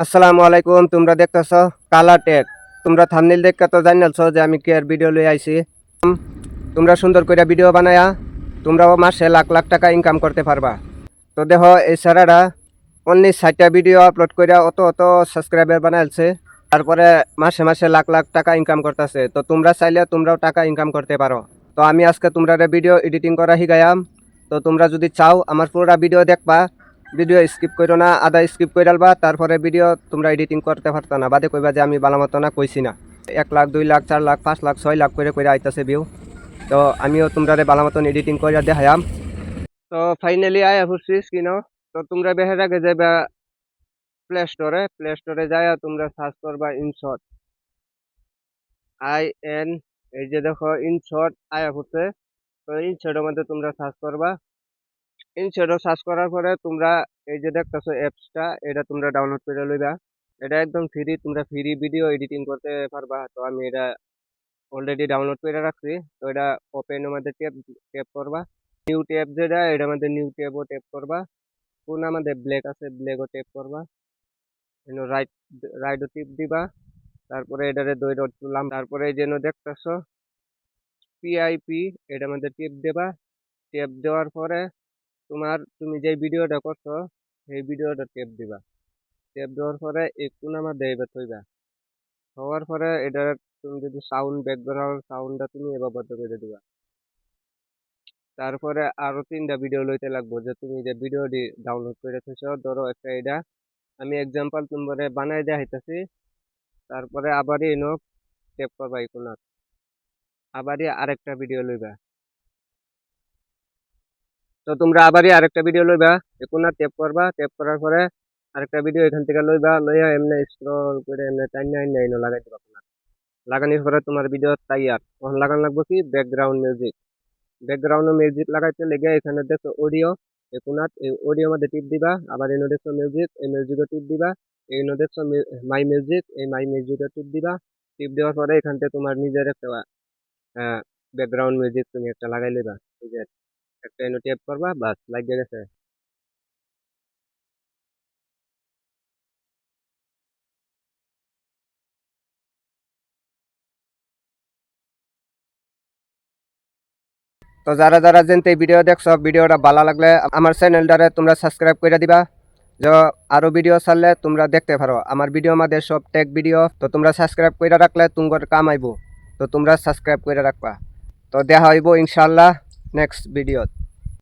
আসসালামু আলাইকুম। তোমরা দেখতেছো কালা টেক। তোমরা থাম্বনেল দেখে তো জানিয়েছো যে আমি কি আর ভিডিও লই আইছি। তোমরা সুন্দর করে ভিডিও বানায়া তোমরাও মাসে লাখ লাখ টাকা ইনকাম করতে পারবা। তো দেখো এই স্যারেরা অনলি 60টা ভিডিও আপলোড করে অত অত সাবস্ক্রাইবার বানাইছে, তারপরে মাসে মাসে লাখ লাখ টাকা ইনকাম করতেছে। তো তোমরা চাইলে তোমরাও টাকা ইনকাম করতে পারো। তো আমি আজকে তোমরা ভিডিও এডিটিং করা শিখাইয়াম। তো তোমরা যদি চাও আমার পুরোটা ভিডিও দেখবা, ভিডিও স্কিপ করো না, আধা স্কিপ করে ডালবা, তারপরে ভিডিও তোমরা এডিটিং করতে পারতো না, বাদে কইবা যে আমি ভালো মতো না কইছি না। 1 লাখ 2 লাখ 4 লাখ 5 লাখ 6 লাখ করে আইতাছে ভিউ। তো আমিও তোমরা ভালো মতন এডিটিং করে দেখাইয়াম। তো ফাইনালি আয়া পড়ছি স্ক্রিনও। তো তোমরা বেহের আগে যাইবা প্লে স্টোরে যাইয়া তোমরা সার্চ করবা ইনশট, IN, এই যে দেখো ইনশট আয়া পড়ছে। তো ইনশটের মধ্যে তোমরা সার্চ করবা। ইনশটও সার্চ করার পরে তোমরা এই যে দেখতেছো অ্যাপসটা, এটা তোমরা ডাউনলোড করে লইবা। এটা একদম ফ্রি, তোমরা ফ্রি ভিডিও এডিটিং করতে পারবা। তো আমি এটা অলরেডি ডাউনলোড করে রাখছি। তো এটা ওপেনের মধ্যে ট্যাপ করবা। নিউ ট্যাব যেটা, এটার মধ্যে নিউ ট্যাবও ট্যাপ করবা। কোন আমাদের ব্ল্যাক আছে, ব্ল্যাকও ট্যাপ করবা। রাইটও টিপ দিবা। তারপরে এটারে দুই ডট তুললাম। তারপরে এই যেন দেখতেছো PIP, এটার মধ্যে টিপ দেবা। টেপ দেওয়ার পরে তুমি যে ভিডিওটা করছো সেই ভিডিওটা টেপ দিবা। টেপ দেওয়ার পরে এই কোনার মধ্যে এবার থইবা। হওয়ার পরে এটা তুমি যদি সাউন্ড, ব্যাকগ্রাউন্ড সাউন্ডটা তুমি এবার বন্ধ করে দিবা। তারপরে আরো 3টা ভিডিও লইতে লাগবো, যে তুমি যে ভিডিওটি ডাউনলোড করে থেছো। ধরো একটা এটা আমি এক্সাম্পল তোমারে বানাই দেখাইতেছি। তারপরে আবারই এনো টেপ করবা এই কোনার, আবারই আরেকটা ভিডিও লইবা। তো তোমরা আবারই আরেকটা ভিডিও লইবা, এই কোনার টেপ করবা। টেপ করার পরে আরেকটা ভিডিও এখান থেকে লইবা, লইয়া এমনি স্ক্রল করে এমনি টাইন লাগাই দিবা কোনার। লাগানোর পরে তোমার ভিডিও তৈয়ার। তখন লাগানো লাগবে কি ব্যাকগ্রাউন্ড মিউজিক। ব্যাকগ্রাউন্ড মিউজিক লাগাইতে লেগে এখানে দেখো অডিও, এই কোনার এই অডিও মধ্যে টিপ দিবা। আবার এনে দেখছো মিউজিক, এই মিউজিকও টিপ দিবা। এই এনে দেখছো মাই মিউজিক, এই মাই মিউজিকও টিপ দিবা। টিপ দেওয়ার পরে এখান থেকে তোমার নিজের একটা ব্যাকগ্রাউন্ড মিউজিক তুমি একটা লাগাই লিবা। এই যে একটা এনে টেপ করবা, বাস লাগিয়ে গেছে। তো যারা যারা যেতে ভিডিও দেখছো, ভিডিওটা ভালো লাগলে আমার চ্যানেলটারে তোমরা সাবস্ক্রাইব করে দিবা। যে আরো ভিডিও ছাড়লে তোমরা দেখতে পারো। আমার ভিডিও মধ্যে সব টেক ভিডিও। তো তোমরা সাবস্ক্রাইব করে রাখলে তোমার কাম আইব। তো তোমরা সাবস্ক্রাইব করে রাখবা। তো দেখা হইব ইনশাআল্লাহ নেক্সট ভিডিও।